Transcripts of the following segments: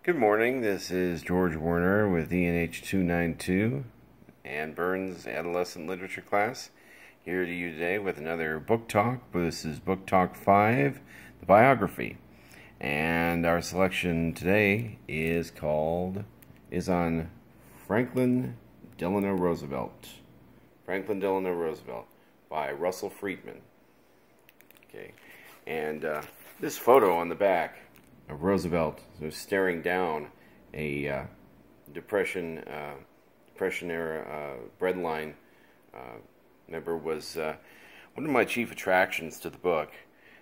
Good morning, this is George Warner with ENH 292 and Burns Adolescent Literature Class, here to you today with another book talk. This is Book Talk 5, the Biography, and our selection today is on Franklin Delano Roosevelt. Franklin Delano Roosevelt by Russell Friedman. Okay, and this photo on the back of Roosevelt staring down a Depression era breadline member was one of my chief attractions to the book.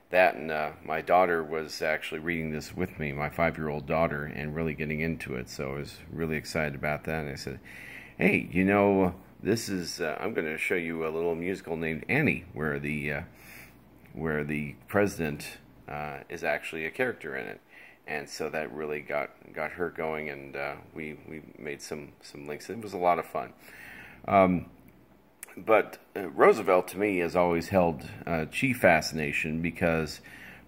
That and my daughter was actually reading this with me, my 5-year-old daughter, and really getting into it. So I was really excited about that. And I said, "Hey, this is I'm going to show you a little musical named Annie, where the president is actually a character in it." And so that really got her going, and we made some links. It was a lot of fun. But Roosevelt, to me, has always held chief fascination because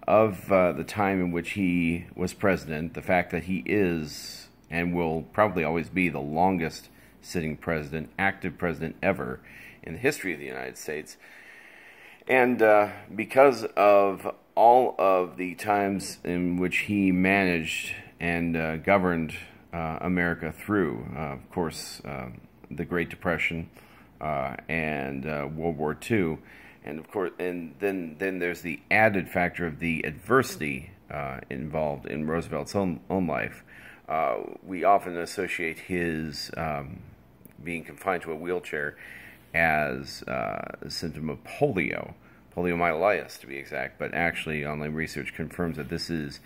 of the time in which he was president, the fact that he is and will probably always be the longest sitting president, active president ever in the history of the United States. And because of all of the times in which he managed and governed America through, of course, the Great Depression and World War II, and of course, and then there's the added factor of the adversity involved in Roosevelt's own life. We often associate his being confined to a wheelchair as a symptom of poliomyelitis to be exact, but actually online research confirms that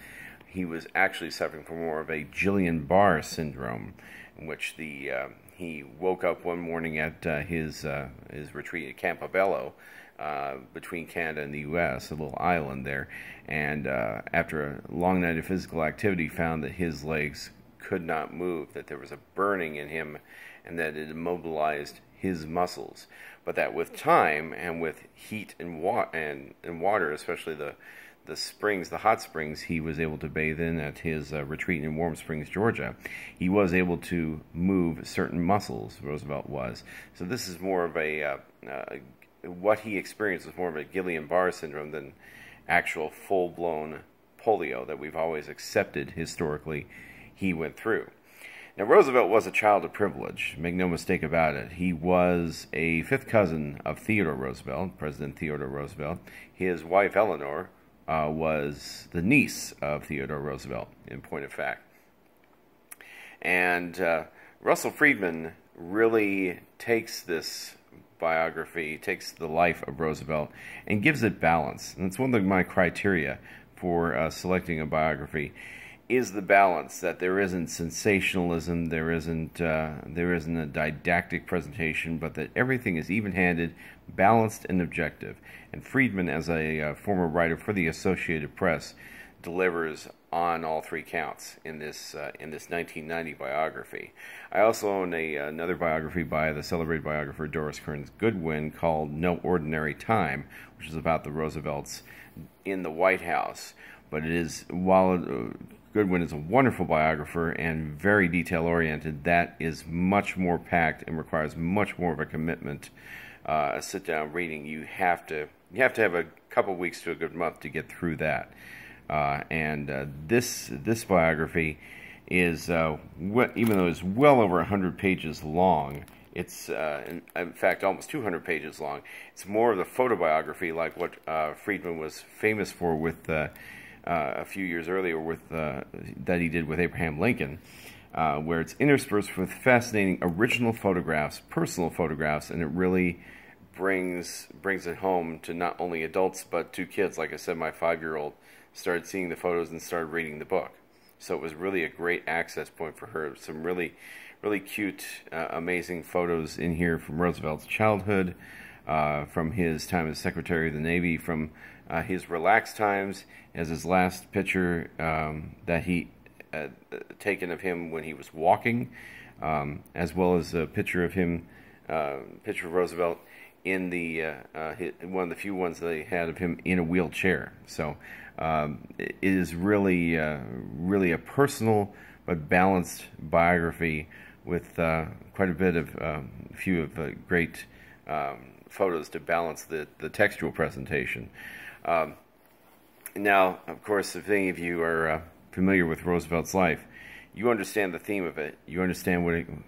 he was actually suffering from more of a Guillain-Barré syndrome, in which he woke up one morning at his retreat at Campobello, between Canada and the U.S., a little island there, and after a long night of physical activity, found that his legs could not move, that there was a burning in him, and that it immobilized his muscles. But that with time and with heat and water, especially the springs, the hot springs he was able to bathe in at his retreat in Warm Springs, Georgia, he was able to move certain muscles, Roosevelt was. So this is more of what he experienced was more of a Guillain-Barré syndrome than actual full-blown polio that we've always accepted historically he went through. Now, Roosevelt was a child of privilege, make no mistake about it. He was a fifth cousin of Theodore Roosevelt, President Theodore Roosevelt. His wife, Eleanor, was the niece of Theodore Roosevelt, in point of fact. And Russell Friedman really takes this biography, takes the life of Roosevelt, and gives it balance. And it's one of my criteria for selecting a biography, is the balance, that there isn't sensationalism, there isn't a didactic presentation, but that everything is even-handed, balanced, and objective. And Friedman, as a former writer for the Associated Press, delivers on all three counts in this 1990 biography. I also own another biography by the celebrated biographer Doris Kearns Goodwin called No Ordinary Time, which is about the Roosevelts in the White House. But it is, while Goodwin is a wonderful biographer and very detail-oriented, that is much more packed and requires much more of a commitment, a sit-down reading. You have to have a couple weeks to a good month to get through that. This biography is, even though it's well over 100 pages long, it's in fact almost 200 pages long. It's more of the photobiography, like what Friedman was famous for with a few years earlier with that he did with Abraham Lincoln, where it's interspersed with fascinating original photographs, personal photographs, and it really brings it home to not only adults but to kids. Like I said, my 5-year-old started seeing the photos and started reading the book, so it was really a great access point for her. Some really cute, amazing photos in here from Roosevelt's childhood, from his time as Secretary of the Navy, from his relaxed times, as his last picture that he taken of him when he was walking, as well as a picture of him, picture of Roosevelt in the one of the few ones that they had of him in a wheelchair. So It is really, really a personal but balanced biography with quite a bit of few of great photos to balance the textual presentation. Now, of course, if any of you are familiar with Roosevelt's life, you understand the theme of it. You understand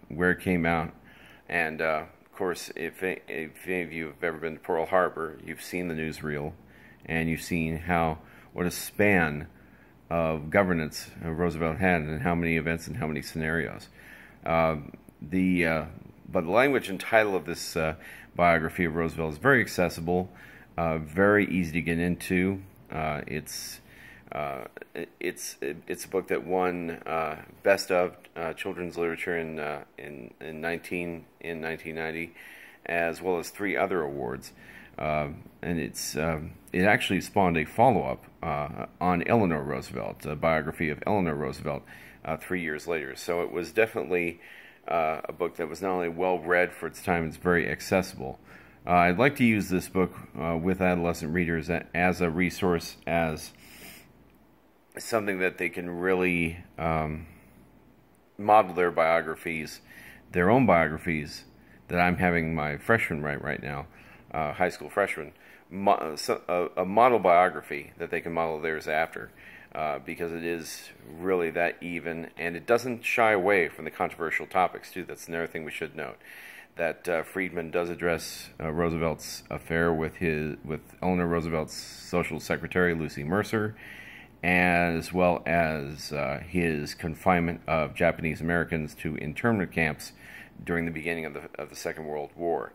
where it came out, and of course, if any of you have ever been to Pearl Harbor, you've seen the newsreel, and you've seen what a span of governance Roosevelt had, and how many events and how many scenarios. But the language and title of this biography of Roosevelt is very accessible, very easy to get into. It's a book that won Best of Children's Literature in 1990, as well as 3 other awards. And it actually spawned a follow-up on Eleanor Roosevelt, a biography of Eleanor Roosevelt, 3 years later. So it was definitely a book that was not only well-read for its time, it's very accessible. I'd like to use this book with adolescent readers as a resource, as something that they can really model their biographies, their own biographies, that I'm having my freshman write right now, high school freshman, a model biography that they can model theirs after, because it is really that even, and it doesn't shy away from the controversial topics too. That's another thing we should note, that Friedman does address Roosevelt's affair with Eleanor Roosevelt's social secretary, Lucy Mercer, as well as his confinement of Japanese Americans to internment camps during the beginning of the Second World War.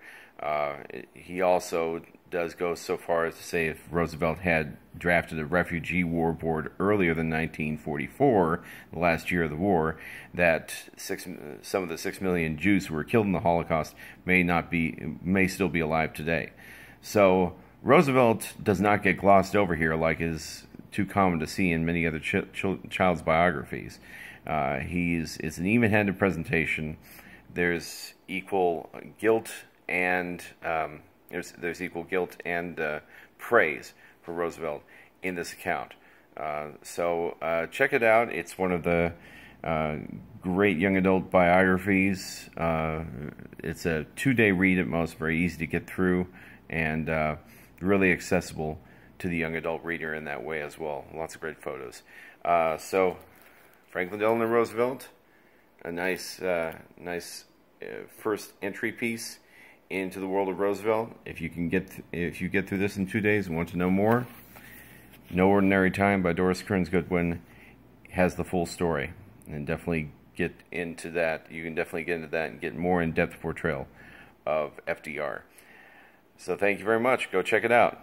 He also does go so far as to say, if Roosevelt had drafted a refugee war board earlier than 1944, the last year of the war, that some of the 6 million Jews who were killed in the Holocaust may still be alive today. So Roosevelt does not get glossed over here like is too common to see in many other child's biographies. It's an even-handed presentation. There's equal guilt and there's equal guilt and praise for Roosevelt in this account. So check it out. It's one of the great young adult biographies. It's a 2-day read at most, very easy to get through, and really accessible to the young adult reader in that way as well. Lots of great photos. So Franklin Delano Roosevelt, a nice first entry piece into the world of Roosevelt. If you get through this in 2 days and want to know more, No Ordinary Time by Doris Kearns Goodwin has the full story, and definitely get into that. You can definitely get into that and get more in-depth portrayal of FDR. So thank you very much. Go check it out.